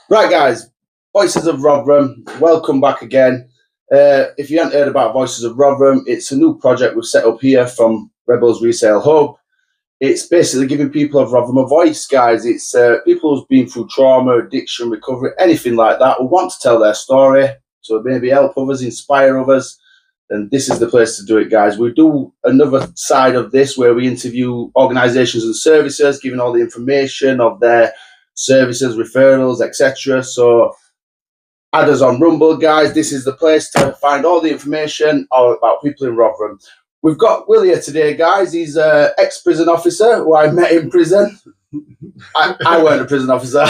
Right, guys, Voices of Rotherham, welcome back again. If you haven't heard about Voices of Rotherham, it's a new project we've set up here from Rebels Resale Hub. It's basically giving people of Rotherham a voice, guys. It's people who've been through trauma, addiction, recovery, anything like that, who want to tell their story, so maybe help others, inspire others. And this is the place to do it, guys. We do another side of this where we interview organisations and services, giving all the information of their services, referrals, etc. So add us on Rumble, guys. This is the place to find all the information about people in Rotherham. We've got Will here today, guys. He's an ex-prison officer who I met in prison. I weren't a prison officer.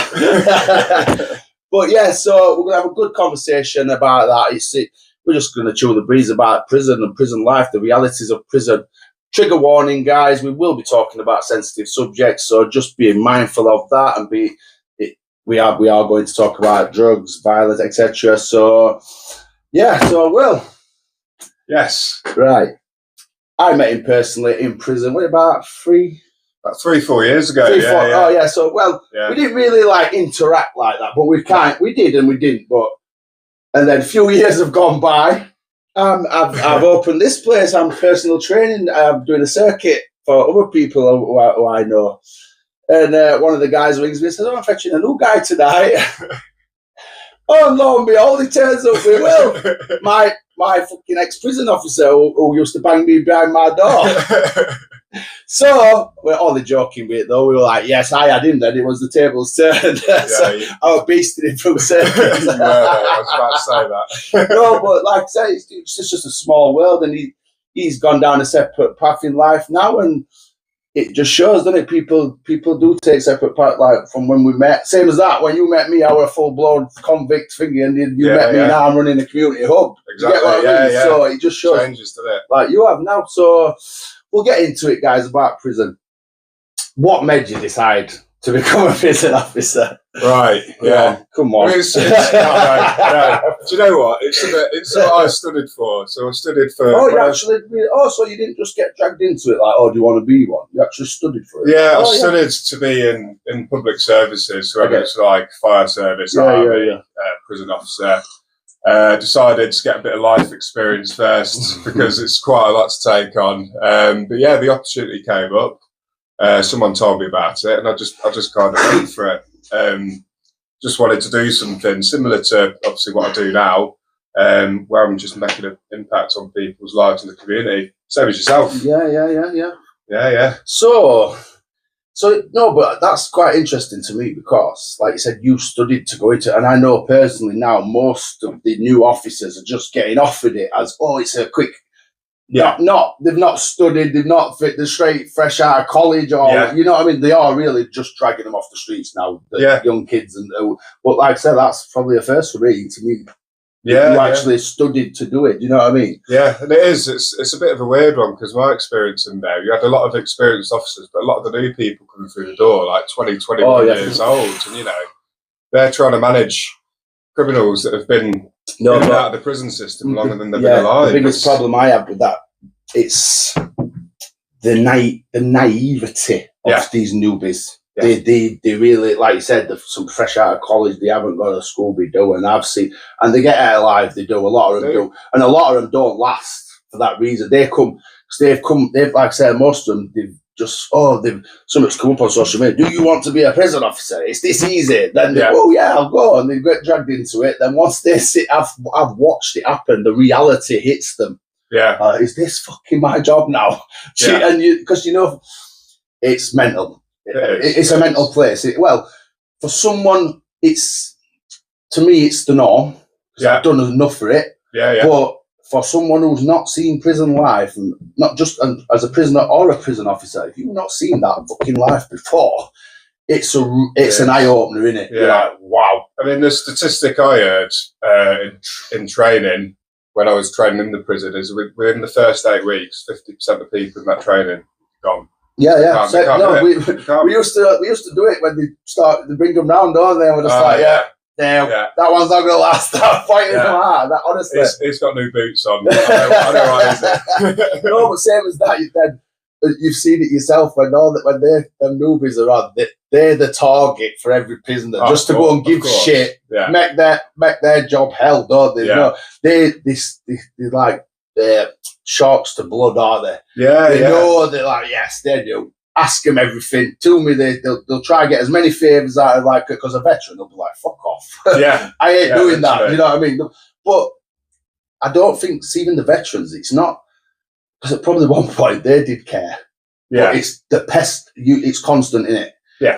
But yeah, so we're going to have a good conversation about that. We're just going to chew the breeze about prison and prison life, the realities of prison. Trigger warning, guys. We will be talking about sensitive subjects, so just being mindful of that, and we are going to talk about drugs, violence, etc. So yeah, so Will. Yes. Right. I met him personally in prison. What, about 3-4 years ago? Yeah. Oh yeah. So we didn't really interact like that, but we did and we didn't. And then a few years have gone by. I've opened this place. I'm personal training. I'm doing a circuit for other people who I know. And one of the guys rings me and says, "Oh, I'm fetching a new guy tonight." Oh, and lo and behold, he turns up with Will, my fucking ex-prison officer who used to bang me behind my door. So we're only joking with it, though. We were like, "Yes, I had him then. It was the table's turn." So I was beasting him from circuit. I was about to say that. No, but like I say, it's just a small world, and he's gone down a separate path in life now, and it just shows, doesn't it? People do take separate path, like from when we met. Same as that, when you met me, I was a full-blown convict thingy, and you met me now, I'm running a community hub. Exactly, Yeah. So it just shows. Changes to that. Like you have now, so we'll get into it, guys, about prison. What made you decide to become a prison officer? Right, yeah. Come on. No. Do you know what? It's what I studied for. So I studied for... so you didn't just get dragged into it like, oh, do you want to be one? You actually studied for it? Yeah, I studied to be in public services, so it's like fire service, army, prison officer. Decided to get a bit of life experience first because it's quite a lot to take on. But yeah, the opportunity came up. Someone told me about it, and I just kind of went for it. Just wanted to do something similar to obviously what I do now, where I'm just making an impact on people's lives in the community. Same as yourself. Yeah. So no, but that's quite interesting to me because, like you said, you studied to go into, and I know personally now most of the new officers are just getting offered it as, oh, it's a quick. Yeah, they've not studied, they've not fit the straight fresh out of college, or you know what I mean. They are really just dragging them off the streets now, the young kids. But like I said, that's probably a first for me. To me, you actually studied to do it. You know what I mean? Yeah, and it is. It's a bit of a weird one because my experience in there, you had a lot of experienced officers, but a lot of the new people coming through the door, like 21 years old, and they're trying to manage criminals that have been in and out of the prison system longer than they've been alive. The biggest problem I have with that, it's the naivety of these newbies. Yeah. They really, like you said, they're some fresh out of college, they haven't got a Scooby-Doo, and they get out alive, they do, a lot of them do, and a lot of them don't last for that reason. They've like I said, most of them, something's come up on social media. Do you want to be a prison officer? It's this easy. Then they go, I'll go, and they get dragged into it. Then once they sit, I've watched it happen. The reality hits them. Yeah, is this fucking my job now? Yeah. And because it's mental. It's a mental place. For someone, to me, it's the norm. I've done enough for it. But for someone who's not seen prison life, and not just as a prisoner or a prison officer, if you've not seen that fucking life before, it's an eye opener, isn't it? Yeah. You're like, wow. I mean, the statistic I heard in training when I was training in the prison is within the first 8 weeks, 50% of people in that training gone. Yeah. We used to do it when they bring them round, don't they? And we're just that one's not going to last. I'm fighting them hard. That, honestly. He's got new boots on. I know why, is it? No, but same as that, then you've seen it yourself when them newbies are on, they're the target for every prisoner, just to go and give shit, make their job hell, don't they? No, they're like they're sharks to blood, aren't they? They know they're like, yes, they do. Ask them everything. Tell me they'll try and get as many favours out of, like, because a veteran will be like, fuck off. I ain't doing that. You know what I mean? But I don't think, even the veterans, it's not, because at probably one point they did care. But it's the pest. It's constant in it.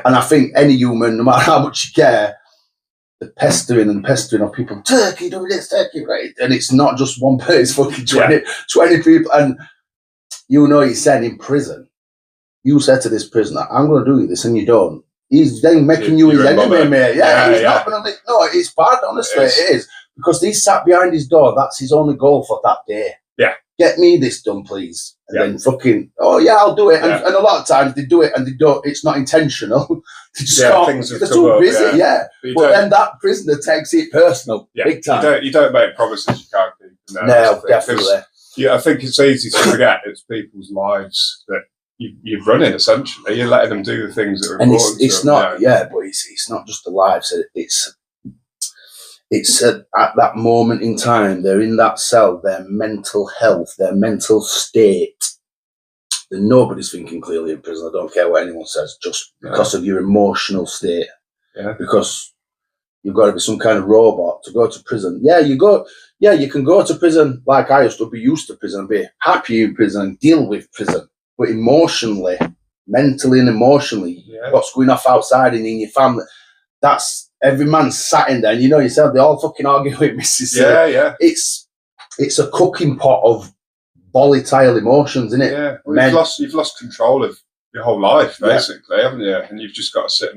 And I think any human, no matter how much you care, the pestering of people. Turkey, do this, Turkey, right? And it's not just one person. It's fucking 20 people. And you said in prison. You said to this prisoner, I'm going to do this, and you don't. He's then making you his enemy, mate. He's not going to... No, it's bad, honestly, it is. Because he sat behind his door. That's his only goal for that day. Get me this done, please. And then fucking, I'll do it. And a lot of times they do it and they don't. It's not intentional. They just can't. They're too busy, But then that prisoner takes it personal, big time. You don't make promises you can't keep. No, definitely. I think it's easy to forget it's people's lives that you're running, essentially. You're letting them do the things that are important. And it's not, but it's not just the lives. It's at that moment in time, they're in that cell, their mental health, their mental state. And nobody's thinking clearly in prison. I don't care what anyone says, just because of your emotional state. Because you've got to be some kind of robot to go to prison. You can go to prison like I used to be used to prison, be happy in prison and deal with prison. But emotionally, mentally and emotionally, what's going off outside and in your family, that's every man sat in there. And yourself, they all fucking argue with Mrs. It's a cooking pot of volatile emotions, isn't it? Yeah, well, you've lost control of your whole life, basically, haven't you? And you've just got to sit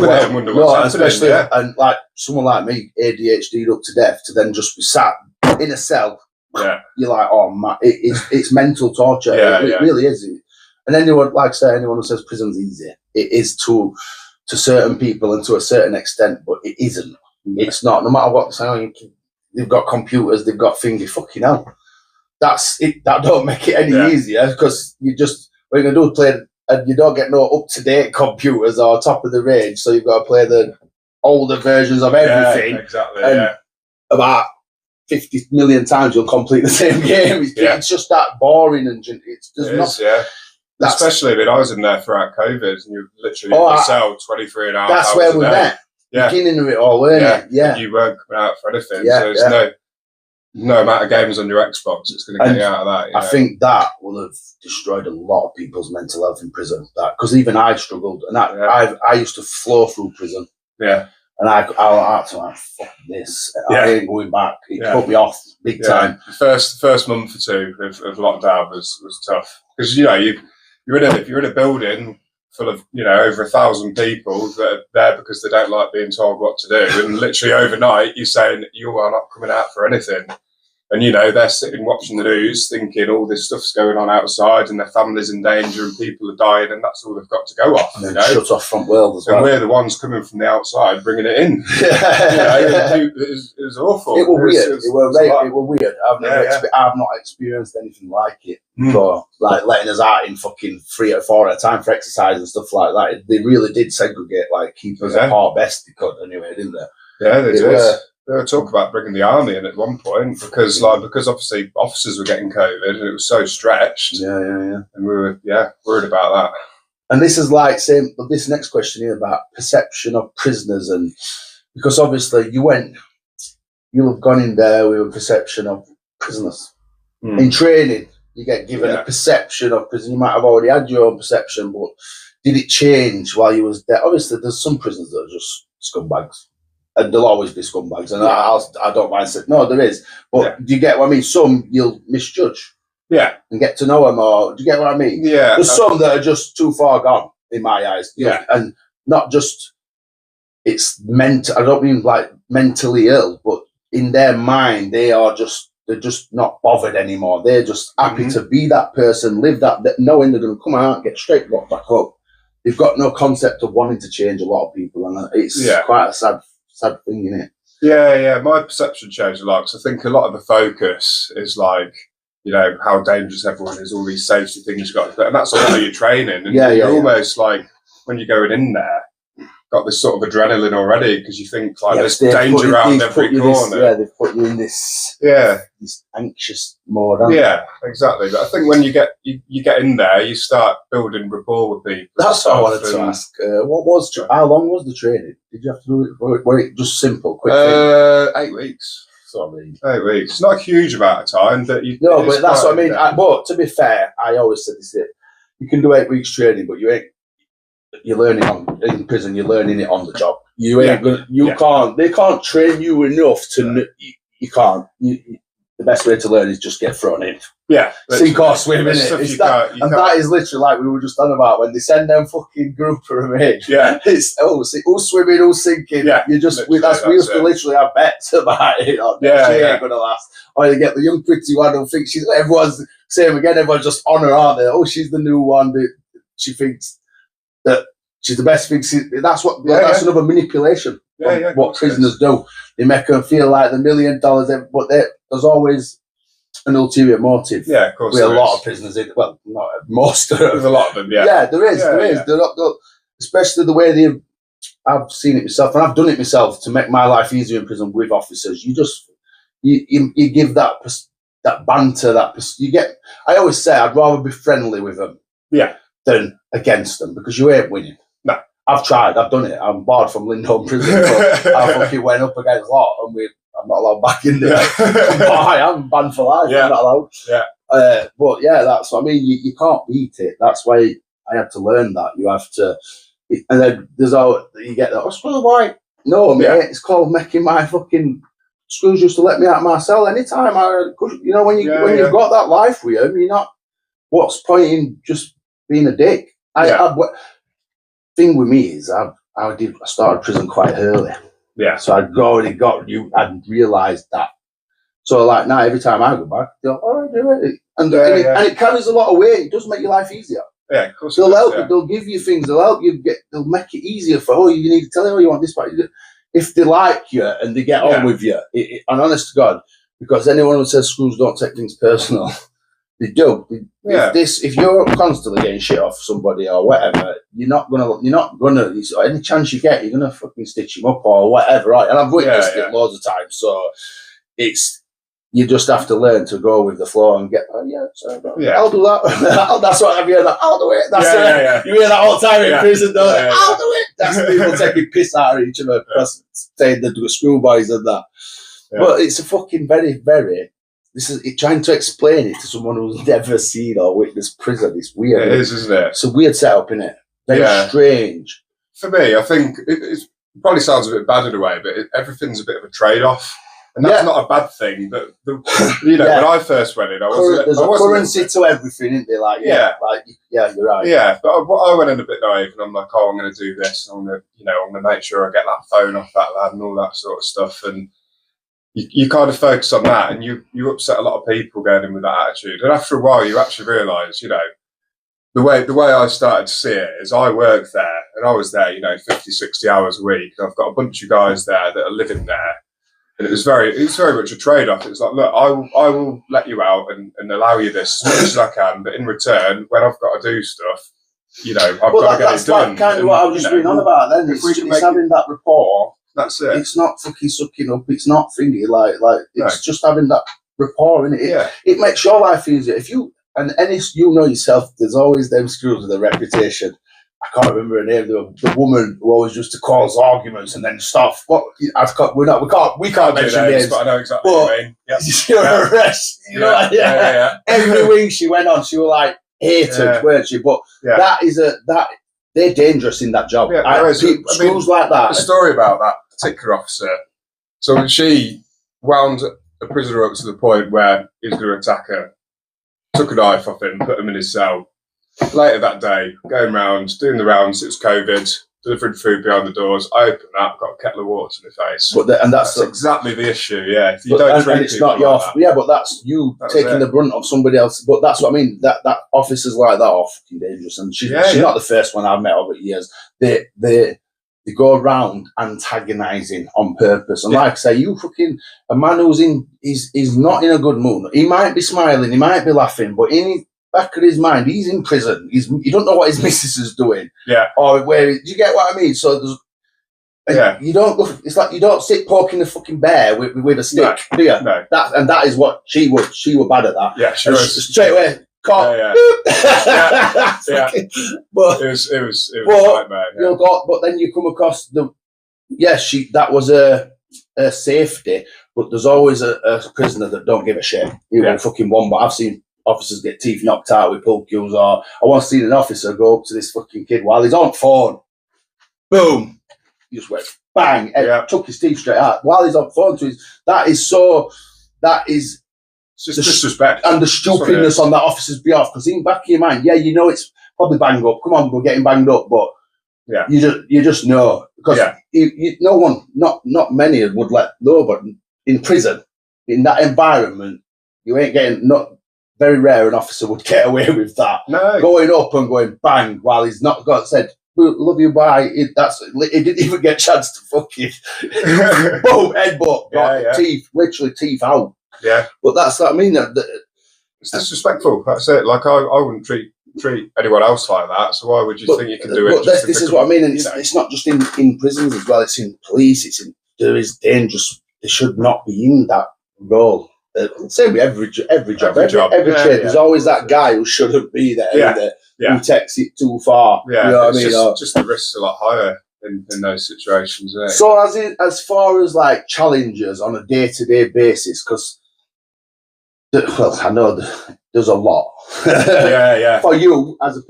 with it and wonder what's happening. Especially, and like someone like me, ADHD'd up to death, to then just be sat in a cell. You're like, oh man, it's mental torture. It really is. And anyone who says prison's easy, it is to certain people and to a certain extent, but it isn't. It's not. No matter what they're saying, they've got computers, they've got things. Fucking hell, that's it. That don't make it any easier, because what you're gonna do is play, and you don't get no up to date computers or top of the range, so you've got to play the older versions of everything. Exactly. And about 50 million times you'll complete the same game. It's just that boring, and especially when I was in there throughout COVID, and you're literally in the cell 23 and a half hours. That's where we met. Beginning of it all, weren't it? And you weren't coming out for anything. So there's no amount of games on your Xbox that's going to get you out of that. I think that will have destroyed a lot of people's mental health in prison. Because even I struggled, and I used to flow through prison. And I had to like, fuck this. I ain't going back. It put me off big time. The first month or two of lockdown was tough. Because, you're in a building full of, over 1,000 people that are there because they don't like being told what to do. And literally overnight, you're saying you are not coming out for anything. And, they're sitting watching the news thinking all this stuff's going on outside and their family's in danger and people are dying, and that's all they've got to go off. And then shut off front world as well. And we're the ones coming from the outside bringing it in. It was awful. It was weird. It was weird. I've not experienced anything like it. So, like letting us out in fucking 3 or 4 at a time for exercise and stuff like that. They really did segregate, like keep us apart best they could anyway, didn't they? Yeah, they did. They were talking about bringing the army in at one point because obviously officers were getting COVID and it was so stretched. And we were worried about that. And this is this next question here about perception of prisoners, and because obviously you'll have gone in there with a perception of prisoners. In training, you get given a perception of prison. You might have already had your own perception, but did it change while you was there? Obviously, there's some prisoners that are just scumbags. And there'll always be scumbags, and I don't mind saying, no, there is. But do you get what I mean? Some you'll misjudge. And get to know them, or do you get what I mean? There's some that are just too far gone, in my eyes. And not just, it's mental, I don't mean like mentally ill, but in their mind, they're just not bothered anymore. They're just happy to be that person, live that, knowing they're going to come out, get straight back up. They've got no concept of wanting to change a lot of people, and it's quite a sad thing, isn't it? Yeah. My perception changed a lot because I think a lot of the focus is like you know, how dangerous everyone is, all these safety things you've got to put, and that's all your training. And Yeah, you're almost like, when you're going in there, got this sort of adrenaline already, because you think like there's danger around every corner. They've put you in this anxious mode. Exactly. But I think when you get in there, you start building rapport with people. That's what I wanted to ask. How long was the training? Did you have to do it? Were it just simple, quick? 8 weeks. Sorry. 8 weeks. Not a huge amount of time, but but that's what I mean. But to be fair, I always said this: you can do 8 weeks training, but you're learning in prison. You're learning it on the job. You ain't gonna. You can't. They can't train you enough to. You can't. The best way to learn is just get thrown in. Yeah, sink or swim in it. That is literally like we were just on about when they send them fucking grouper in. Yeah, it's who's swimming, who's sinking. Yeah, you just we used to literally have bets about it. She ain't gonna last. Or you get the young pretty one who thinks everyone's same again. Everyone's just on her, aren't they? Oh, she's the new one. She thinks that she's the best thing. That's another manipulation. What prisoners do. They make them feel like the $1 million, but there's always an ulterior motive. Yeah, of course. With a lot of prisoners, well, not most of them. There's a lot of them. Yeah, yeah, there is. They're not, especially the way I've seen it myself, and I've done it myself to make my life easier in prison with officers. You give that banter, you get. I always say I'd rather be friendly with them, than against them, because you ain't winning. No, I've tried. I've done it. I'm barred from Lindholm prison. But I fucking went up against Lot, and I'm not allowed back in there. I'm banned for life. I'm not allowed. Yeah. But yeah, that's what I mean. You can't beat it. That's why I had to learn that. You have to, and then you get that. Oh, why? No, mate. It's called making my fucking schools used to let me out of my cell anytime. When you've got that life with you, you're not. What's point in just being a dick? Thing with me is I started prison quite early. Yeah. So I'd realised that. So like now, every time I go back, they'll do it, and it carries a lot of weight. It does make your life easier. Yeah, of course. They'll help you. They'll give you things. They'll help you they'll make it easier for you need to tell them you want this. But if they like you and they get on with you, and honest to God, because anyone who says schools don't take things personal, they do. If you're constantly getting shit off somebody or whatever, you're not gonna. Any chance you get, you're gonna fucking stitch him up or whatever, right? And I've witnessed it loads of times. So you just have to learn to go with the flow and get. I'll do that. That's what I've heard. I'll do it. That's it. You hear that all the time in prison, don't you? I'll do it. That's people taking piss out of each other, saying they're schoolboys and that. Yeah. But it's a fucking very, very. This is trying to explain it to someone who's never seen or witnessed prison. It's weird. It is, isn't it? It's a weird setup, isn't it? Very strange. For me, I think it probably sounds a bit bad in a way, but everything's a bit of a trade-off. And that's not a bad thing. But, when I first went in, there's a currency to everything, isn't there? You're right. Yeah, but I went in a bit naive, and I'm like, I'm going to do this. I'm going to make sure I get that phone off that lad and all that sort of stuff. And you kind of focus on that, and you upset a lot of people going in with that attitude. And after a while, you actually realise, the way I started to see it is I worked there, and I was there, 50, 60 hours a week. And I've got a bunch of guys there that are living there. And it was very much a trade-off. It's like, look, I will let you out and allow you this as much as I can, but in return, when I've got to do stuff, I've got to get it done. That's kind of what I was just going on about then. It's having that rapport. That's it. It's not fucking sucking up. It's not thingy it's just having that rapport in it. It makes your life easier. If you yourself, there's always them screws with a reputation. I can't remember her name. The woman who always used to cause arguments and then stuff. We can't mention names. But I know exactly what you mean. You're arrest. Every week she went on, she was like hated, weren't she? But they're dangerous in that job. Schools like that. A story about that particular officer. So she wound a prisoner up to the point where he was going to attack her. Took a knife off him, put him in his cell. Later that day, going round, doing the rounds, it was COVID, delivering food behind the doors. I opened that, got a kettle of water to my face. And that's exactly the issue, If you don't treat it's not your but that's you taking the brunt of somebody else. But that's what I mean. That officers like that are fucking dangerous, and she's not the first one I've met over the years. They they go around antagonising on purpose. And like I say, a man who's is not in a good mood. He might be smiling, he might be laughing, but in his back of his mind, he's in prison. You don't know what his missus is doing. Yeah. Or do you get what I mean? So you don't. It's like you don't sit poking the fucking bear with a stick, do you? No. That is what she was. She was bad at that. Yeah, she was. Straight away. Caught. Yeah. But it was a nightmare. Yeah. But then you come across that was a safety, but there's always a prisoner that don't give a shit. You will fucking one, but I've seen officers get teeth knocked out with pull cues, or I once seen an officer go up to this fucking kid while he's on phone. Boom. He just went bang, and took his teeth straight out while he's on phone to his. That is it's just disrespect and the stupidness on that officer's behalf, because in the back of your mind, it's probably banged up. Come on, we're getting banged up, but you just know, because no one, not many would let know, but in prison, in that environment, you ain't getting very rare an officer would get away with that. No. Going up and going bang while he's not said, love you, bye. He didn't even get a chance to fucking boom, headbutt, teeth, literally teeth out. Yeah. But that's what I mean. It's disrespectful. That's it. Like, I wouldn't treat anyone else like that. So why would you think you can do it? This is what I mean. And it's not just in prisons as well. It's in police. There is dangerous. They should not be in that role. Same with every job, every trade. There's always that guy who shouldn't be there. Who takes it too far. Yeah, you know what I mean? Just the risks are a lot higher in those situations. Isn't it? So as far as like challenges on a day-to-day basis, because I know there's a lot. For you as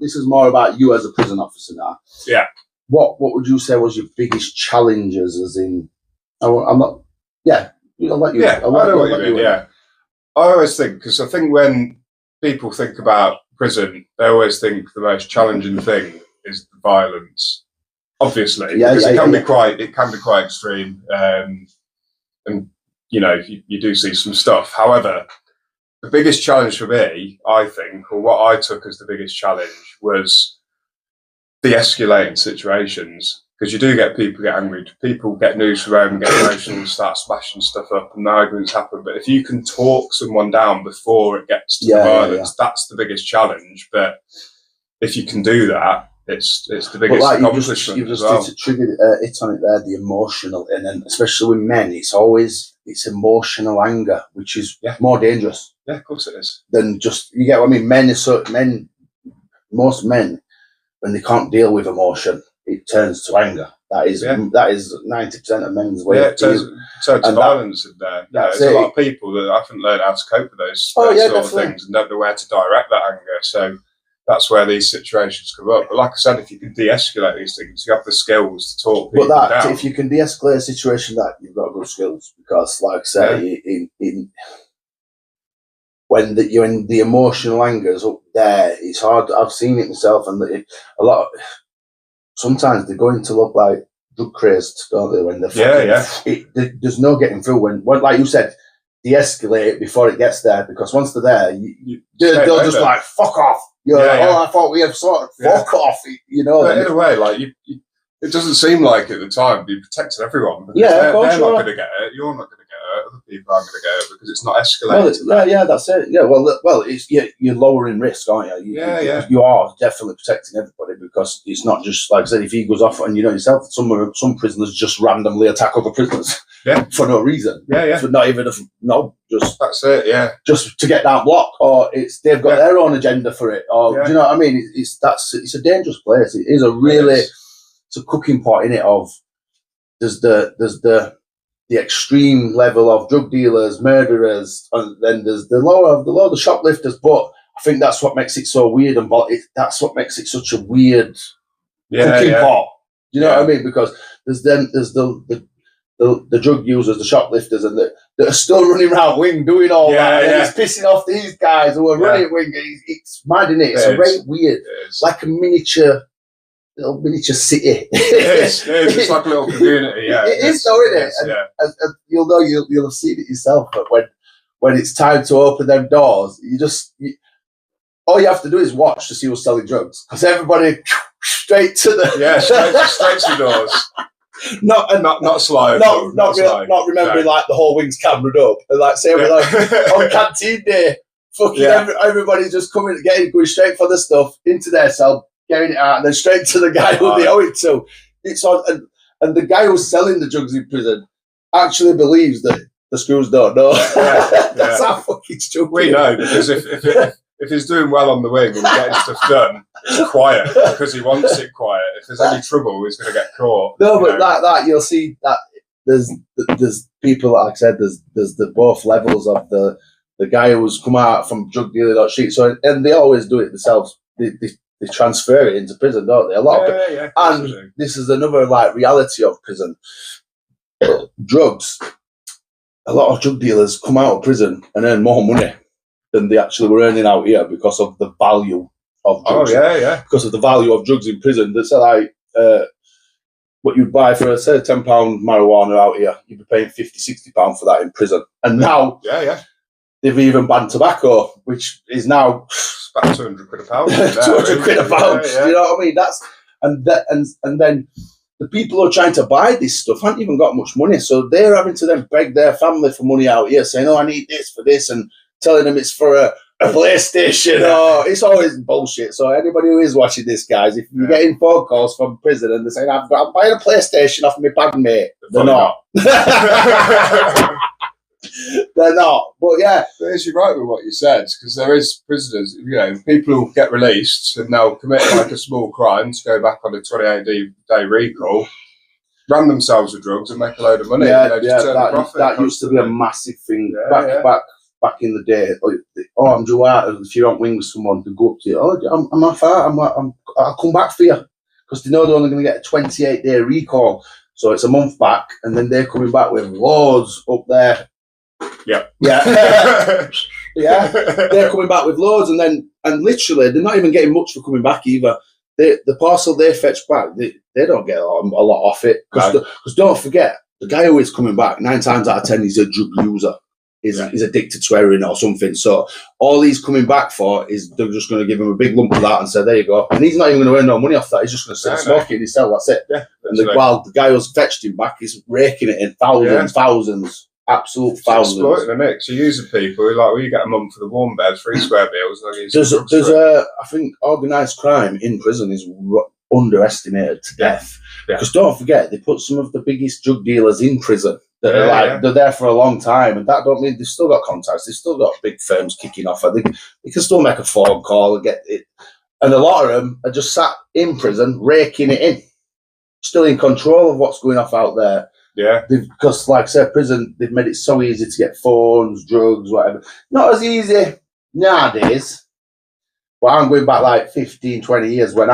this is more about you as a prison officer now. Yeah. What would you say was your biggest challenges? As in, I'm not. Yeah. I'll let you. Yeah, I know what you mean. Yeah, I always think, because I think when people think about prison, they always think the most challenging thing is the violence. Obviously, because it can be quite extreme, and you do see some stuff. However, the biggest challenge for me, I think, or what I took as the biggest challenge, was de-escalating situations. Because you do get people get angry, people get news from home, get emotional, and start smashing stuff up, and arguments happen. But if you can talk someone down before it gets to violence, that's the biggest challenge. But if you can do that, it's the biggest accomplishment. You've just triggered it on it there, the emotional, and then especially with men, it's emotional anger, which is more dangerous. Yeah, of course it is. Than just, you get what I mean. Most men, when they can't deal with emotion, it turns to anger. That is 90% of men's way. Yeah, it turns to violence in there. There's a lot of people that haven't learned how to cope with those sort of things and don't know where to direct that anger. So that's where these situations come up. But like I said, if you can de-escalate these things, you have the skills to talk people down. If you can de-escalate a situation, that you've got good skills, because, like I say, when you're in the emotional anger is up there, it's hard. I've seen it myself, and sometimes they're going to look like drug crazed, don't they? When they're there's no getting through. When like you said, de-escalate before it gets there, because once they're there, they'll just like fuck off. I thought we had sort of fuck off. But in a way, like it doesn't seem like at the time you protected everyone. They're not going to get it. You're not going to get it. Other people aren't going to get it because it's not escalated. That's it. Yeah, well, it's you're lowering risk, aren't you? You are definitely protecting everybody, because it's not just, like I said, if he goes off and yourself, some prisoners just randomly attack other prisoners for no reason. For not even just that's it. Just to get that block, or they've got their own agenda for it, or do you know what I mean? It's a dangerous place. It is a really. It's a cooking pot in it of there's the extreme level of drug dealers, murderers, and then there's the lower shoplifters. But I think that's what makes it so weird, and that's what makes it such a weird cooking pot. Do you know what I mean? Because there's the drug users, the shoplifters, and that are still running around wing doing all that. And it's pissing off these guys who are running wing. It's mad, isn't it? It's a very weird, like a little miniature city. It is. It's like a little community. It is, though, isn't it? And you'll know you'll have seen it yourself. But when it's time to open them doors, all you have to do is watch to see who's selling drugs, because everybody straight to the straight to the doors. Not slow. Not remembering like the whole wing's cambered up and like say we're like on canteen day. Fucking everybody's just going straight for the stuff into their cell, getting it out, and then straight to the guy who they owe it to. It's on, and the guy who's selling the drugs in prison actually believes that the screws don't know. That's how fucking stupid. We know, because if he's doing well on the wing and getting stuff done, it's quiet because he wants it quiet. If there's any trouble, he's going to get caught. No, but that you'll see that there's people, like I said, there's the both levels of the guy who's come out from drug dealer sheet. So and they always do it themselves. They transfer it into prison, don't they? A lot of it. And this is another like reality of prison. Drugs. A lot of drug dealers come out of prison and earn more money than they actually were earning out here because of the value of drugs. Because of the value of drugs in prison. That's like what you'd buy for, say, £10 marijuana out here, you'd be paying £50-60 for that in prison. And now they've even banned tobacco, which is now about 200 quid a pound. 200 quid a pound. You know what I mean? That's and then the people who are trying to buy this stuff haven't even got much money, so they're having to then beg their family for money out here, saying, "Oh, I need this for this," and telling them it's for a PlayStation. Or it's always bullshit. So anybody who is watching this, guys, if you're getting phone calls from prison and they're saying, "I'm buying a PlayStation off my bag mate," they're not. They're not. But yeah, but as you're right with what you said, because there is prisoners, people who get released and now commit like a small crime to go back on a 28-day recall, run themselves with drugs and make a load of money. That used to be a massive thing back in the day. Oh, I'm due out. If you don't wing with someone, to go up to you. Oh, I'm off out. I'll come back for you, because they know they're only going to get a 28-day recall, so it's a month back, and then they're coming back with loads up there. Yeah. They're coming back with loads, and literally they're not even getting much for coming back either. The parcel they fetch back, they don't get a lot off it, because don't forget, the guy who is coming back 9 times out of 10 he's a drug user. He's addicted to heroin or something. So all he's coming back for is they're just going to give him a big lump of that and say, "There you go." And he's not even going to earn no money off that. He's just going to sit smoking in his cell. That's it. Yeah, while the guy who's fetched him back is raking it in thousands. Absolute thousands. Exploiting the mix. You're using people who you get a month for the warm bed, 3 square meals. There's I think organised crime in prison is underestimated to death. Because don't forget, they put some of the biggest drug dealers in prison. They're there for a long time, and that don't mean they've still got contacts. They've still got big firms kicking off. I think they can still make a phone call and get it. And a lot of them are just sat in prison, raking it in, still in control of what's going off out there. Yeah, because like I said, prison, they've made it so easy to get phones, drugs, whatever. Not as easy nowadays. But I'm going back like 15, 20 years when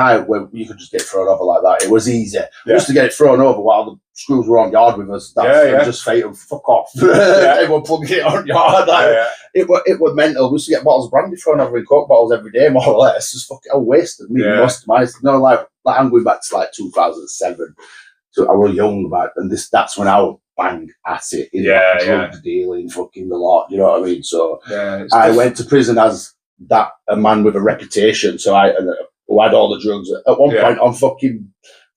you could just get thrown over like that. It was easy. We used to get it thrown over while the screws were on yard with us. Just fatal. Fuck off. Everyone plugging it on yard. It was mental. We used to get bottles of brandy thrown over in Coke bottles every day, more or less. Just fucking wasted. Most of my, like I'm going back to like 2007. So I was young back, and that's when I was bang at it. Drug dealing, fucking the lot. You know what I mean? So I went to prison as a man with a reputation. So who had all the drugs. At one point on fucking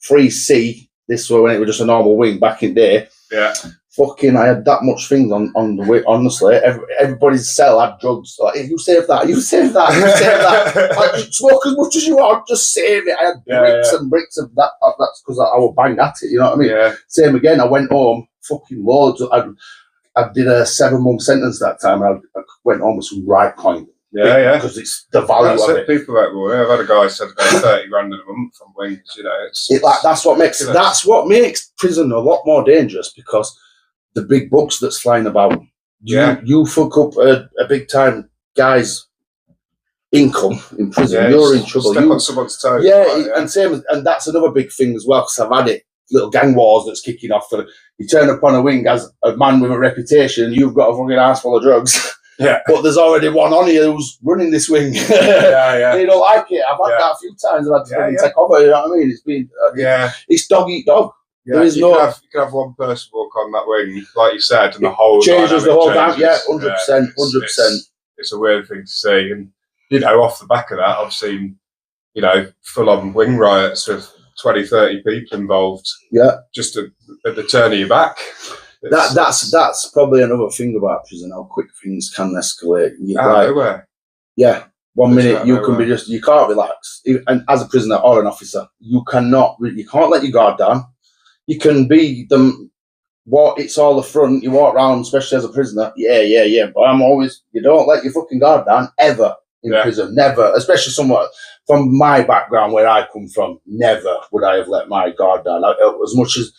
3C, this was when it was just a normal wing back in there. Yeah. Fucking, I had that much things on the way. Honestly, everybody's cell had drugs. Like, hey, you save that. You save that. Like, smoke as much as you want. Just save it. I had bricks and bricks of that. That's because I was bang at it. You know what I mean? Yeah. Same again. I went home. Fucking loads. I did a 7-month sentence that time. And I went home with some right coin. Yeah. Because it's the value of it. People I've had a guy said about 30 grand in a month from wings. That's what makes prison a lot more dangerous, because the big bucks that's flying about. You fuck up a big time guy's income in prison, you're in trouble. Step on someone's toes. And that's another big thing as well, because I've had it. Little gang wars that's kicking off. You turn up on a wing as a man with a reputation, you've got a fucking ass full of drugs. Yeah. But there's already one on here who's running this wing. They don't like it. I've had that a few times. I've had to take over, you know what I mean? It's been it's dog eat dog. Yeah, you can have one person walk on that wing, like you said, and the whole changes the whole changes. Yeah, 100%. It's a weird thing to see, and off the back of that, I've seen full on wing riots with 20, 30 people involved. Yeah. Just at the turn of your back. That's probably another thing about prison, how quick things can escalate. Nowhere. Yeah. 1 minute you can be you can't relax. And as a prisoner or an officer, you can't let your guard down. You can be it's all the front. You walk around, especially as a prisoner. Yeah. But you don't let your fucking guard down ever in prison. Never. Especially somewhat from my background where I come from. Never would I have let my guard down. As much as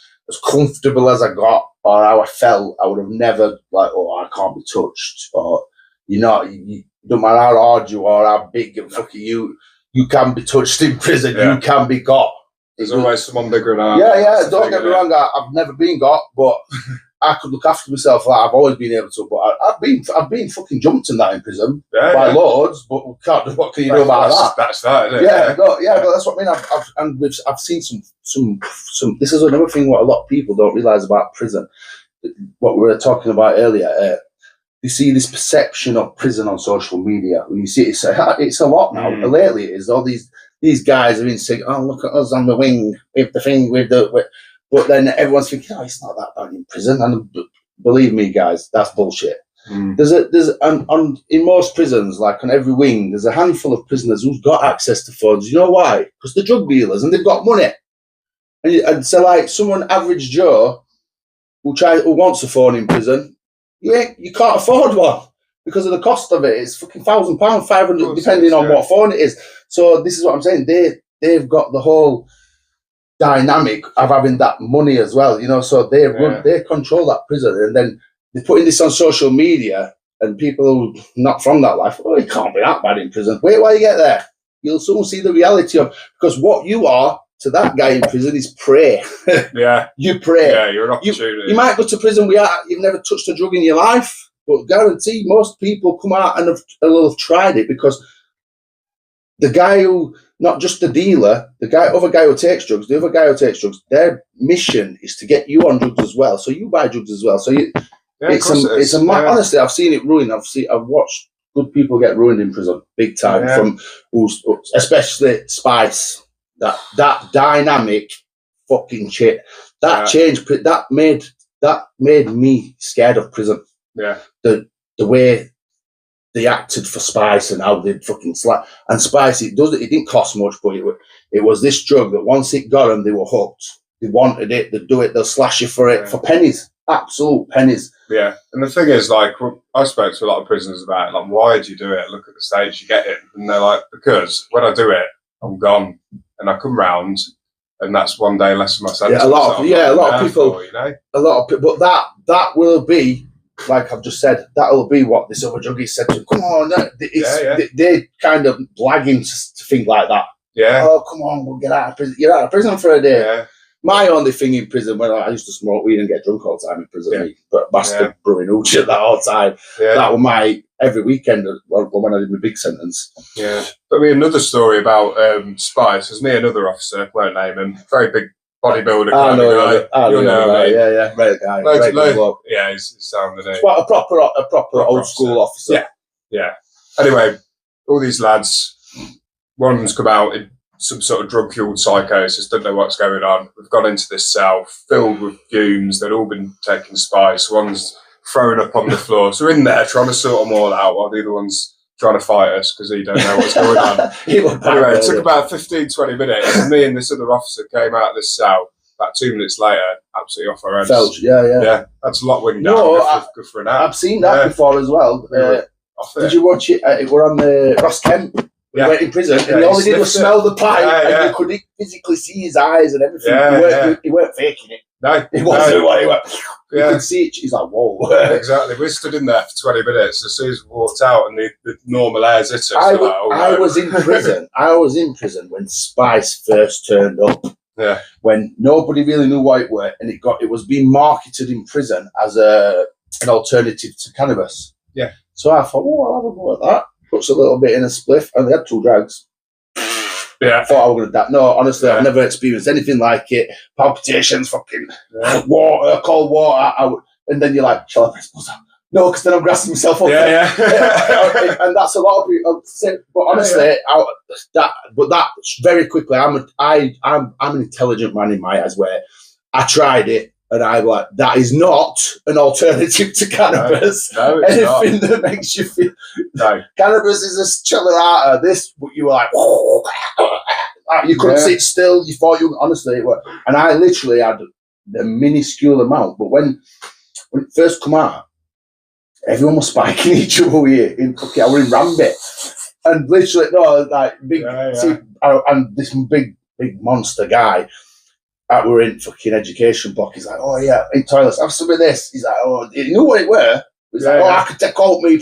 comfortable as I got or how I felt, I would have never I can't be touched, or you don't matter how hard you are, how big and fucking you can be touched in prison. You can be got. There's always someone bigger than Yeah. Don't get me wrong. I've never been got, but I could look after myself. I've always been able to. But I've been fucking jumped in that in prison by loads. But we can't do. What can you do about that? That's that, isn't it? But that's what I mean. I've seen some. This is another thing what a lot of people don't realise about prison. What we were talking about earlier. You see this perception of prison on social media. When you see it's a lot now. Lately, it is all these guys have been saying, "Oh, look at us on the wing with the thing but then everyone's thinking, "Oh, it's not that bad in prison." And believe me, guys, that's bullshit. In most prisons, like on every wing, there's a handful of prisoners who's got access to phones. You know why? Because they're drug dealers and they've got money. And so, like someone average Joe who wants a phone in prison. You can't afford one because of the cost of it. It's fucking £1,000, $500, depending on what phone it is. So this is what I'm saying. They've got the whole dynamic of having that money as well. So they control that prison, and then they're putting this on social media, and people who are not from that life, it can't be that bad in prison. Wait while you get there. You'll soon see the reality of, because what you are to that guy in prison is prey. You pray. Yeah, you're an opportunity. You might go to prison you've never touched a drug in your life, but guarantee most people come out and have tried it, because the guy who, not just the dealer, other guy who takes drugs, their mission is to get you on drugs as well. So you buy drugs as well. So honestly, I've seen it ruined. I've watched good people get ruined in prison, big time, from especially Spice. That dynamic fucking shit. Changed. That made me scared of prison. Yeah. The way they acted for Spice and how they'd fucking slap. And Spice, it didn't cost much, but it was this drug that once it got them, they were hooked. They wanted it. They'd do it. They'll slash you for it for pennies. Absolute pennies. Yeah. And the thing is, I spoke to a lot of prisoners about it. Like, why do you do it? Look at the stage you get in. And they're like, because when I do it, I'm gone. And I come round, and that's one day less of my sentence. A lot of people. But that will be, like I've just said, that will be what this other druggie said to him. Come on, they're kind of blagging to think like that. Yeah. Oh, come on, we'll get out of prison. You're out of prison for a day. Yeah. My only thing in prison, when I used to smoke weed and get drunk all the time in prison, but bastard brewing shit that all the time. Yeah. That was my every weekend when I did my big sentence. Yeah. But another story about Spice. There's me, another officer, won't name him, very big bodybuilder kind of guy. You know him. Yeah. Great guy. Yeah, he's sounding it. Quite a proper old school officer. Yeah. Anyway, all these lads, one of them's come out in some sort of drug-fueled psychosis, don't know what's going on. We've gone into this cell filled with fumes. They'd all been taking Spice. One's throwing up on the floor. So we're in there trying to sort them all out while the other one's trying to fight us because he don't know what's going on. Anyway, it took about 15, 20 minutes. And me and this other officer came out of this cell. About 2 minutes later, absolutely off our heads. Felch, yeah. That's a lot winged down. Good for an hour. I've seen that before as well. Did you watch it? We're on the Ross Kemp. He went in prison, and all he did was smell the pipe, and you could physically see his eyes and everything. He weren't faking it. No, he wasn't. He went. You could see it. He's like, whoa. Exactly. We stood in there for 20 minutes. As soon as we walked out, and the normal airs hit us. I was in prison. I was in prison when Spice first turned up. Yeah. When nobody really knew what it were, and it was being marketed in prison as an alternative to cannabis. Yeah. So I thought, I'll have a go at that. Puts a little bit in a spliff, and they had 2 drags. Yeah. I thought I was going to die. No, honestly, I've never experienced anything like it. Palpitations, fucking water, cold water. And then you're like, shall I press buzzer? No, because then I'm grassing myself up. Yeah. And that's a lot of people say, but honestly, that very quickly, I'm an intelligent man in my eyes. Where I tried it, and I'm like, that is not an alternative to cannabis. No, it's anything not. that makes you feel. No, cannabis is a chiller out of this, but you were like, you couldn't sit still. You thought you honestly, it worked. And I literally had a minuscule amount, but when it first come out, everyone was spiking each other with in I were in Rambit, and literally big, see, and this big monster guy that were in fucking education block. He's like, oh yeah, in toilets, have some of this. He's like, oh, he knew what it were. He's like, I could take out me.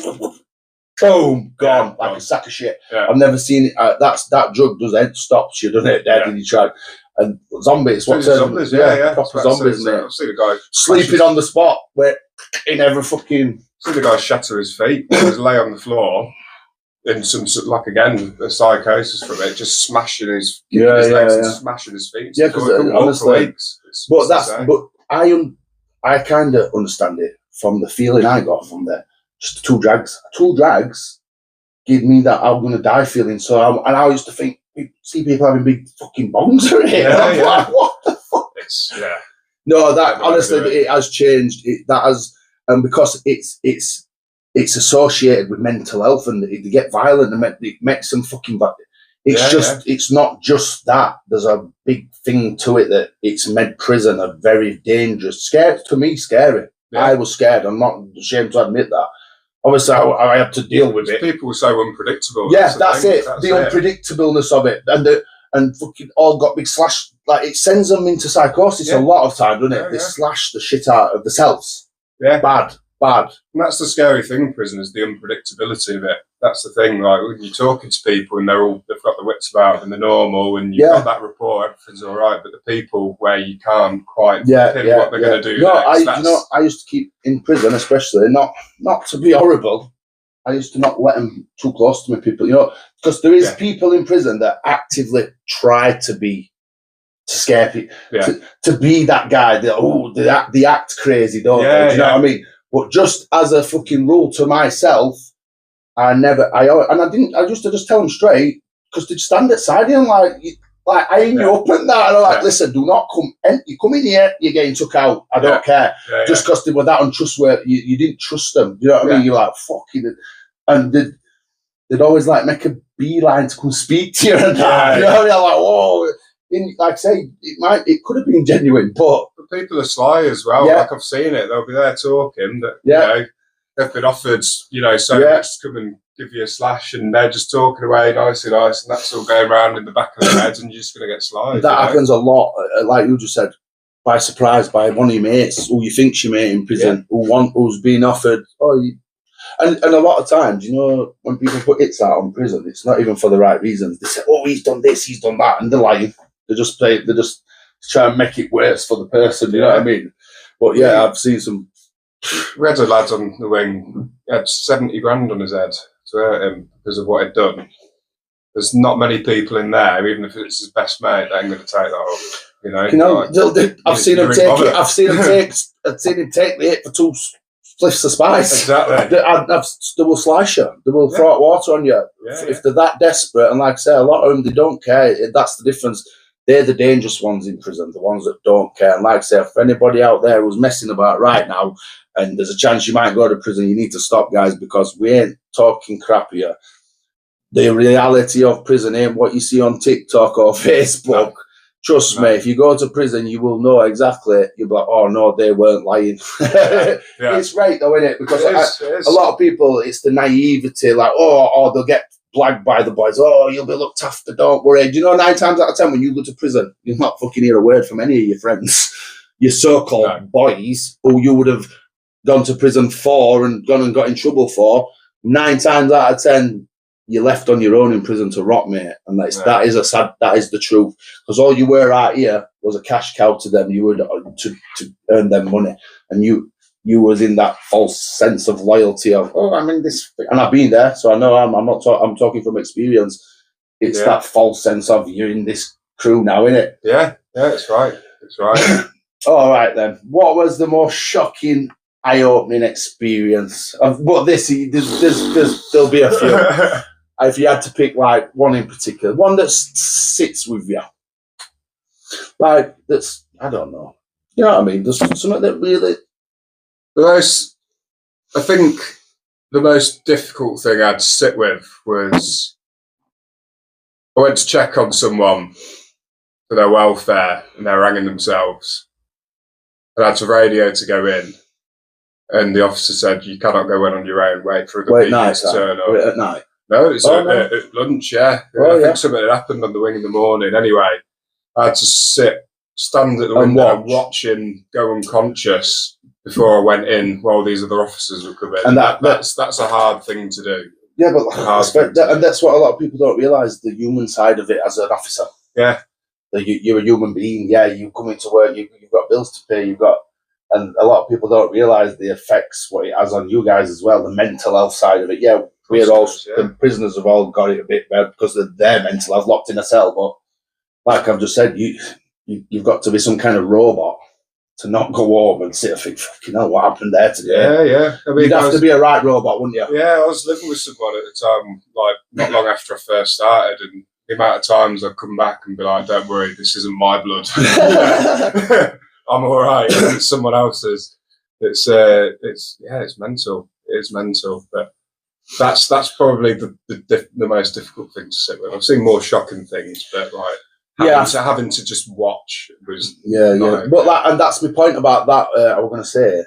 Boom, gone like a sack of shit. Yeah. I've never seen it. That drug does it. Stops you, doesn't it? Dead, and you try. And zombies, proper zombies, mate. I've seen a guy sleeping on the spot, where in every fucking. See the guy shatter his feet. He was lay on the floor in some like again a psychosis from it, just smashing his legs and smashing his feet. Yeah, because honestly, I kind of understand it from the feeling I got from just the two drags. Two drags give me that I'm gonna die feeling. So I used to think, see people having big fucking bongs around here. Like, what the fuck? No, that honestly, it has changed. And because it's associated with mental health, and they get violent, and it makes them fucking bad. It's not just that. There's a big thing to it that it's made prison a very dangerous, scary. Yeah. I was scared. I'm not ashamed to admit that. Obviously, I had to deal with it. People were so unpredictable. Yeah, that's it. The unpredictableness of it, and fucking all got big slash. Like, it sends them into psychosis a lot of time, doesn't it? They slash the shit out of themselves. Yeah, bad. And that's the scary thing in prison, is the unpredictability of it. That's the thing. Like, when you're talking to people and they've got the wits about them and they're normal, and you've got that rapport, everything's all right. But the people where you can't quite pin what they're going to do next. I used to keep in prison, especially not to be horrible. I used to not let them too close to me, people. Because there is people in prison that actively try to scare people, to be that guy. They act crazy, don't they? Do you know what I mean? But just as a fucking rule to myself, I used to just tell them straight, because they'd stand outside and like eyeing you up and that. And I'm like, listen, do not come. You come in here, you're getting took out. I don't care. Just because they were that untrustworthy, you didn't trust them. Do you know what I mean? You're like, fucking. And they'd always like make a beeline to come speak to you and that. You know what I mean? I'm like, whoa. Like I say, it could have been genuine, but people are sly as well. Like, I've seen it; they'll be there talking. That they've been offered, so much to come and give you a slash, and they're just talking away nice, and that's all going around in the back of their heads, and you're just going to get slied. That happens a lot, like you just said, by surprise, by one of your mates who you think's your mate in prison, who's being offered. And a lot of times, when people put hits out on prison, it's not even for the right reasons. They say, "Oh, he's done this, he's done that," and they're lying. They just try and make it worse for the person. You know what I mean? But I've seen some. We had a lad on the wing. He had 70 grand on his head to hurt him because of what he'd done. There's not many people in there, even if it's his best mate, that ain't going to take that up. I've seen him take it. I've seen him take the hit for 2 spliffs of spice. Exactly. They will slice you. They will throw hot water on you if they're that desperate. And like I say, a lot of them, they don't care. That's the difference. They're the dangerous ones in prison, the ones that don't care. And like I say, if anybody out there who's messing about right now, and there's a chance you might go to prison, you need to stop, guys, because we ain't talking crap here. The reality of prison ain't what you see on TikTok or Facebook. No. Trust me, if you go to prison, you will know exactly. You'll be like, oh no, they weren't lying. It's right though, isn't it? Because it is. A lot of people, it's the naivety, like, they'll get blagged by the boys. Oh, you'll be looked after, don't worry. Do you know 9 times out of 10 when you go to prison, you'll not fucking hear a word from any of your friends, your so-called boys, who you would have gone to prison for and gone and got in trouble for. 9 times out of 10, you're left on your own in prison to rot, mate. And that is the truth. Because all you were out here was a cash cow to them. You were to earn them money. And you was in that false sense of loyalty of, I'm in this, and I've been there, so I know I'm talking from experience. It's that false sense of you're in this crew now, innit? Yeah, it's right. It's right. All right then. What was the most shocking eye-opening experience. But there'll be a few. If you had to pick like one in particular, one that sits with you, like that's, I don't know. You know what I mean? There's something that really. I think the most difficult thing I had to sit with was I went to check on someone for their welfare and they're hanging themselves. And I had to radio to go in. And the officer said, you cannot go in on your own, wait for the people to turn up. Wait at night? No, it was at lunch, yeah. I think something had happened on the wing in the morning. Anyway, I had to stand at the window and watch him go unconscious before I went in while these other officers would come in. And that's a hard thing to do. Yeah, but and that's what a lot of people don't realise, the human side of it as an officer. Yeah. You're a human being, yeah, you come into work, you've got bills to pay, and a lot of people don't realise the effects, what it has on you guys as well, the mental health side of it. Yeah, the prisoners have all got it a bit bad because of their mental health, locked in a cell, but like I've just said, you've got to be some kind of robot to not go home and sit and think, fucking hell, what happened there today? Yeah. I mean, you'd have to be a right robot, wouldn't you? Yeah, I was living with someone at the time, like not long after I first started, and the amount of times I'd come back and be like, don't worry, this isn't my blood. I'm all right. It's someone else's. It's mental. It's mental. But that's probably the most difficult thing to sit with. I've seen more shocking things, but having to just watch was But that's my point about that. I was going to say,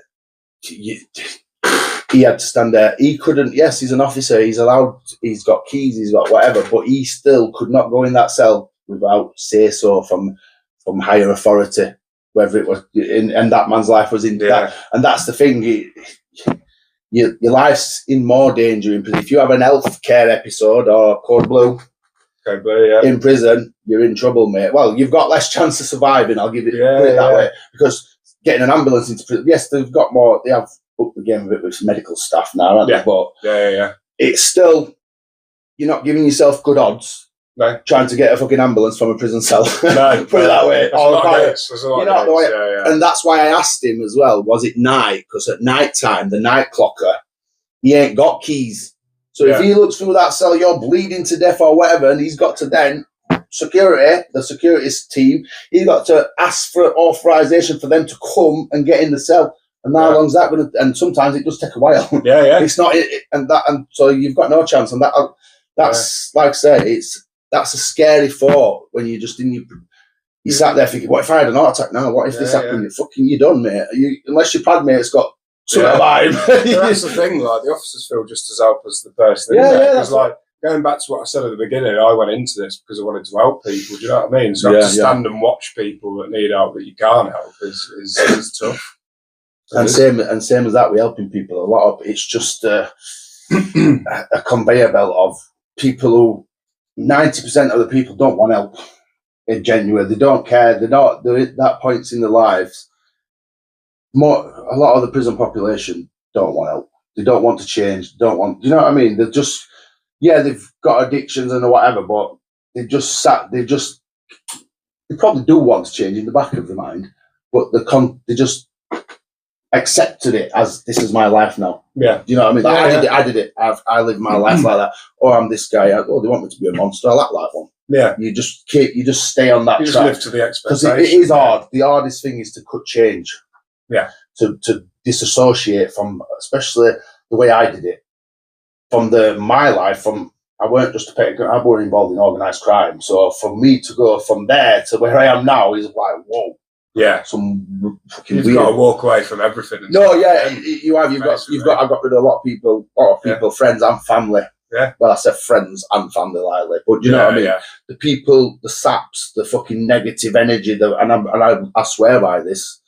he had to stand there. He couldn't. Yes, he's an officer. He's allowed. He's got keys. He's got whatever. But he still could not go in that cell without say so from higher authority. Whether it was and that man's life was in that, and that's the thing. Your life's in more danger if you have an health care episode or code blue in prison, you're in trouble, mate. Well, you've got less chance of surviving. I'll put it that way, because getting an ambulance into prison. Yes, they've got more. They have upped the game a bit with medical staff now, haven't they? But it's still, you're not giving yourself good odds. No. Trying to get a fucking ambulance from a prison cell. No, put it that way. And that's why I asked him as well, was it night? Because at night time, the night clocker, he ain't got keys. So if he looks through that cell, you're bleeding to death or whatever, and he's got to then, the security team, he's got to ask for authorization for them to come and get in the cell. And how long's that going to, and sometimes it does take a while. It's not, and so you've got no chance. And that's like I say, that's a scary thought when you're just you sat there thinking, what if I had an heart attack now? What if this happened? You're done, mate. Unless your pad mate's got some vibe. That's the thing, like, the officers feel just as help as the person. Because, like, going back to what I said at the beginning, I went into this because I wanted to help people. Do you know what I mean? So to stand and watch people that need help that you can't help is tough. And same as that, we're helping people. A lot of it's just a conveyor belt of people who 90% of the people don't want help. They're genuine. They don't care. They're at that points in their lives. A lot of the prison population don't want help. They don't want to change. They don't want. Do you know what I mean? They're just, they've got addictions and whatever, but they probably do want to change in the back of their mind, but they just accepted it as, this is my life now. Yeah. Do you know what I mean? Like, I did it. I live my life like that. Or I'm this guy. Oh, they want me to be a monster. I like that one. Yeah. You just stay on that track. Just live to the expectation. Because it is hard. The hardest thing is to cut change. Yeah. To disassociate from, especially the way I did it, from my life, I weren't just a petty, I was involved in organised crime. So for me to go from there to where I am now is like, whoa. Yeah, some fucking you've weird. Got to walk away from everything. No, you have. I've got rid of a lot of people, friends and family. Yeah. Well, I said friends and family lightly, but you know what I mean. Yeah. The people, the saps, the fucking negative energy, I swear by this.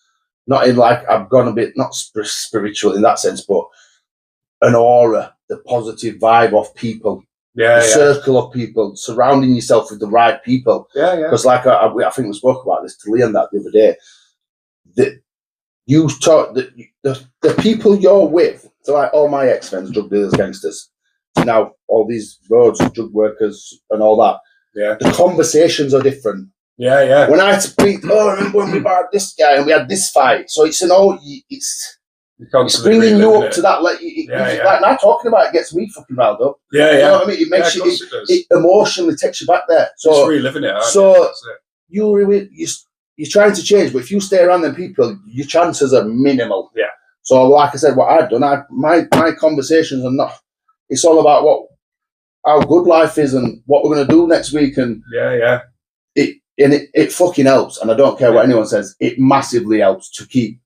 Not in like I've gone a bit not spiritual in that sense, but an aura, the positive vibe of people. The circle of people, surrounding yourself with the right people. Because like I think we spoke about this to Liam that the other day. That you talk the people you're with. So like all my ex-friends, drug dealers, gangsters. Now all these roads, drug workers, and all that. Yeah. The conversations are different. Yeah. When I had to I remember when we barred this guy and we had this fight. So it's It's bringing you up to that. Like now talking about it gets me fucking riled up. Yeah, you know what I mean? It makes it emotionally takes you back there. So just reliving it. So you're trying to change, but if you stay around them people, your chances are minimal. Yeah. So like I said, what I've done, my conversations are not. It's all about how good life is and what we're going to do next week, and it fucking helps. And I don't care what anyone says. It massively helps to keep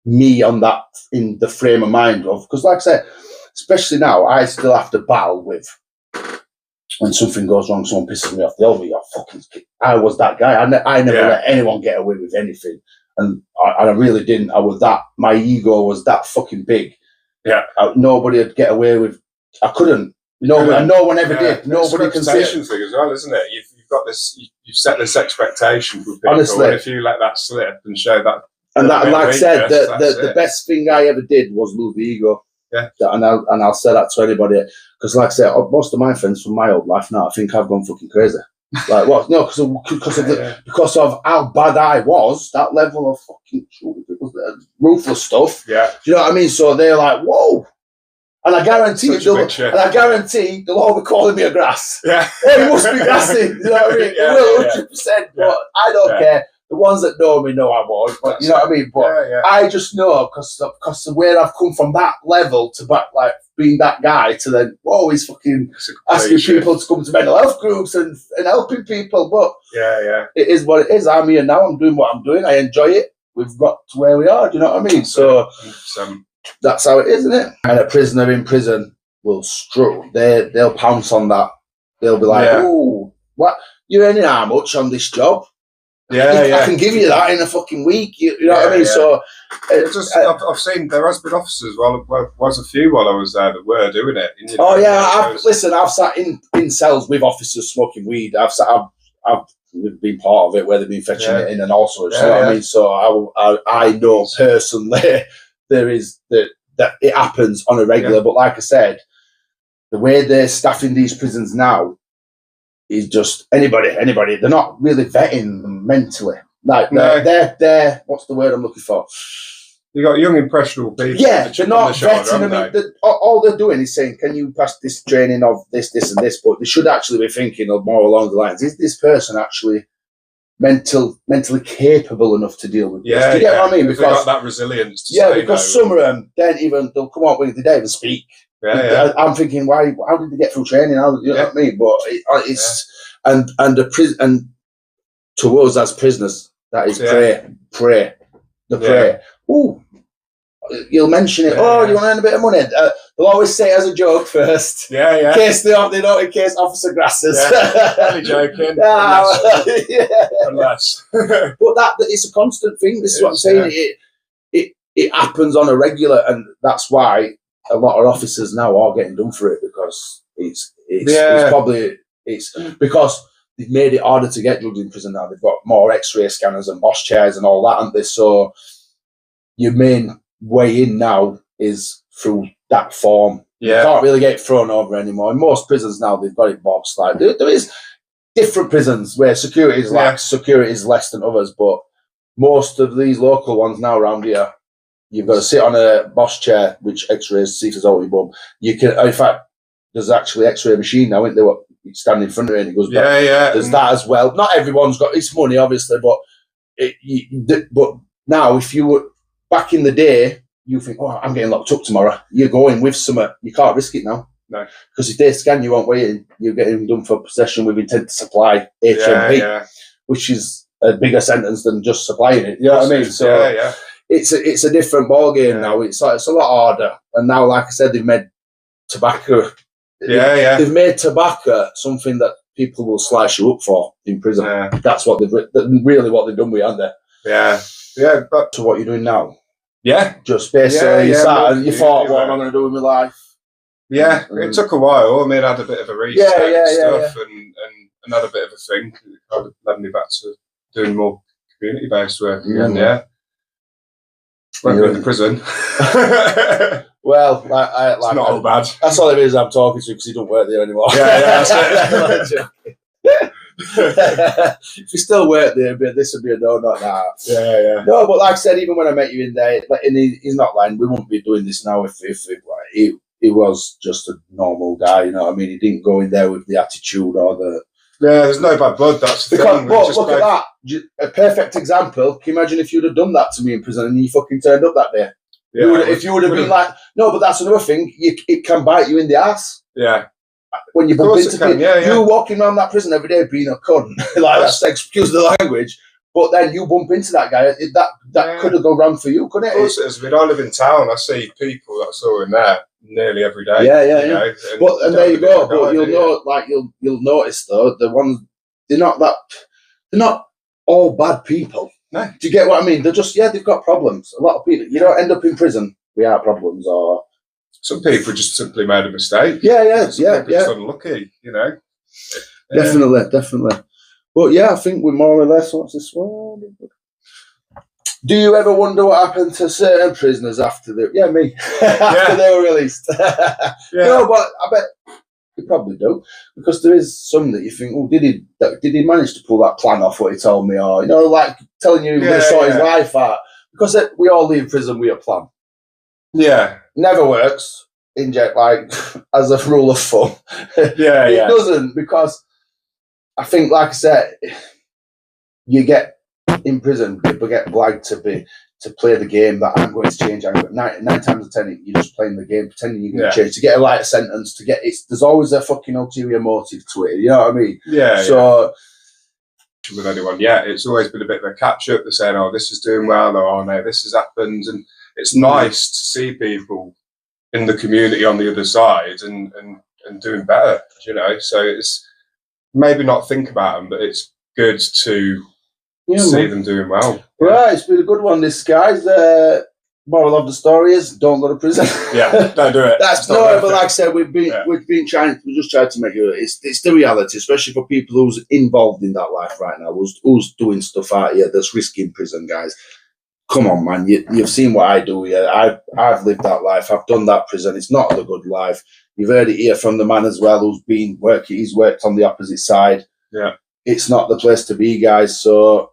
me on that in the frame of mind of, because like I said, especially now, I still have to battle with when something goes wrong, someone pisses me off. They'll be I was that guy. I never let anyone get away with anything, and I really didn't. I was that. My ego was that fucking big. Yeah, nobody would get away with. I couldn't. No one ever did. Nobody can say it. It's a thing as well, isn't it? You've got this. You've set this expectation for people. Honestly, and if you let that slip and show that. And that, like I said, the best thing I ever did was lose the ego. Yeah. And I'll say that to anybody. Because, like I said, most of my friends from my old life now, I think I've gone fucking crazy. Like, what? No, because of how bad I was, that level of fucking ruthless stuff. Yeah. Do you know what I mean? So they're like, whoa. And I guarantee they'll all be calling me a grass. Yeah. Oh, he must be grassy. You know what I mean? Yeah, they will, 100%. But I don't care. The ones that know me know I won't, but you know what I mean. But I just know because of where I've come from, that level to back, like being that guy to then he's fucking asking people to come to mental health groups and helping people. But it is what it is. I'm here now. I'm doing what I'm doing. I enjoy it. We've got to where we are. Do you know what I mean? So that's how it is, isn't it? And a prisoner in prison will struggle. They'll pounce on that. They'll be like, "Oh, what? You're earning how much on this job?" I can give you that in a fucking week. You know what I mean? So, I've seen there has been officers. Well, was a few while I was there that were doing it. I've sat in cells with officers smoking weed. I've been part of it where they've been fetching it in and all sorts. You know what I mean? So I know personally there is that it happens on a regular. Yeah. But like I said, the way they're staffing these prisons now. Is just anybody. They're not really vetting them mentally. Like they're what's the word I'm looking for? You got young impressionable people. Yeah, they're not vetting them. All they're doing is saying, "Can you pass this training of this, and this?" But they should actually be thinking more along the lines: is this person actually mentally capable enough to deal with this? Do you get what I mean? Because they got that resilience. Because some of them they'll come up with they don't even speak. I'm thinking, how did they get through training? You know what I mean? But it's and to us as prisoners, that is prayer. Ooh, you'll mention it. Oh, do you want to earn a bit of money? They'll always say it as a joke first. In case in case officer grasses. Only joking. Unless. But it's a constant thing. This is what I'm saying. It happens on a regular, and that's why. A lot of officers now are getting done for it because it's because they've made it harder to get drugs in prison now. They've got more X-ray scanners and boss chairs and all that, haven't they? So your main way in now is through that form. You can't really get thrown over anymore. In most prisons now, they've got it boxed. Like there is different prisons where security is security is less than others, but most of these local ones now around here. You've got to sit on a boss chair, which X-rays, see if there's all your bum. You can, in fact, there's actually X-ray machine now, isn't there? What you stand in front of it and it goes back. There's that as well. Not everyone's got it's money, obviously, but but now if you were back in the day, you think, I'm getting locked up tomorrow. You're going with something. You can't risk it now. No, because if they scan you, won't wait. You're getting done for possession with intent to supply HMP, which is a bigger sentence than just supplying it. You know what I mean? So. It's a different ball game now. It's a lot harder. And now, like I said, they've made tobacco. They've made tobacco something that people will slice you up for in prison. That's what they've done with, aren't they? But to what you're doing now. Just basically you sat and you thought, what am I going to do with my life? It took a while. I mean, I had a bit of a reset and stuff, and had a bit of a think. It kind of led me back to doing more community-based work again. Went in the prison. Well, it's not all bad. That's all it is. I'm talking to because he don't work there anymore. That's it. If you still work there, this would be a no, not that. Yeah. No, but like I said, even when I met you in there, and he's not lying. We wouldn't be doing this now if he was just a normal guy. You know what I mean? He didn't go in there with the attitude or the. Yeah, there's no bad blood. That's the thing. But look at that. A perfect example. Can you imagine if you'd have done that to me in prison and you fucking turned up that day? Yeah, if you would have been like, no, but that's another thing. It can bite you in the ass. Yeah. When you bump into people, you're walking around that prison every day being a cunt. That's excuse the language. But then you bump into that guy. That could have gone wrong for you, couldn't it? Of course it is. I mean, I live in town. I see people that I saw in there nearly every day. Yeah. And there you go. But you'll notice though, the ones they're not all bad people. No. Do you get what I mean? They're just they've got problems. A lot of people, you don't end up in prison without problems, or some people just simply made a mistake. Just unlucky, you know. Definitely. But yeah, I think we're more or less. What's this one? Do you ever wonder what happened to certain prisoners after me after they were released? No, but I bet you probably do, because there is some that you think, oh, did he manage to pull that plan off? What he told me, or like telling you going to sort his life out, because we all leave prison with a plan. Yeah, never works. Like as a rule of thumb, it doesn't, because I think, like I said, you get in prison, people get blagged to play the game that I'm going to change. Nine times out of 10, you're just playing the game, pretending you're going to change to get a lighter sentence. There's always a fucking ulterior motive to it. You know what I mean? Yeah. So with anyone, it's always been a bit of a catch up. They're saying, "Oh, this is doing well," or "Oh no, this has happened," and it's nice to see people in the community on the other side and doing better. You know, so it's maybe not think about them, but it's good to see them doing well. Right, it's been a good one, this, guys. Moral of the story is don't go to prison. Don't do it. But like I said, we've just tried to make it. It's the reality, especially for people who's involved in that life right now, who's doing stuff out here that's risking prison, guys. Come on, man. You've seen what I do here. I've lived that life. I've done that prison. It's not a good life. You've heard it here from the man as well, who's been working. He's worked on the opposite side. Yeah. It's not the place to be, guys. So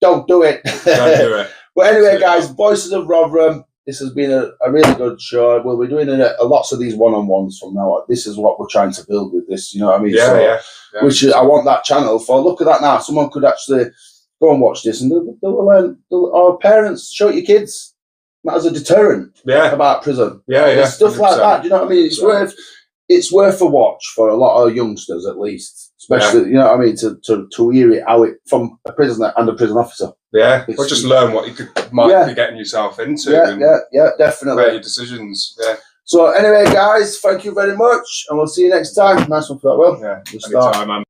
don't do it. Don't do it. But anyway, guys, Voices of Rotherham. This has been a really good show. We'll be doing lots of these one-on-ones from now on. This is what we're trying to build with this. You know what I mean? Which I want that channel for. Look at that now. Someone could actually go and watch this, and they'll learn. Our parents, show it your kids. That as a deterrent about prison. Stuff 100%. Like that. Do you know what I mean? It's worth a watch for a lot of youngsters, at least. Especially, you know what I mean, to hear it from a prisoner and a prison officer. Yeah, or just learn what you might be getting yourself into. Yeah, definitely. Make your decisions. Yeah. So anyway, guys, thank you very much, and we'll see you next time. Nice one for that, Will. Yeah, anytime, man.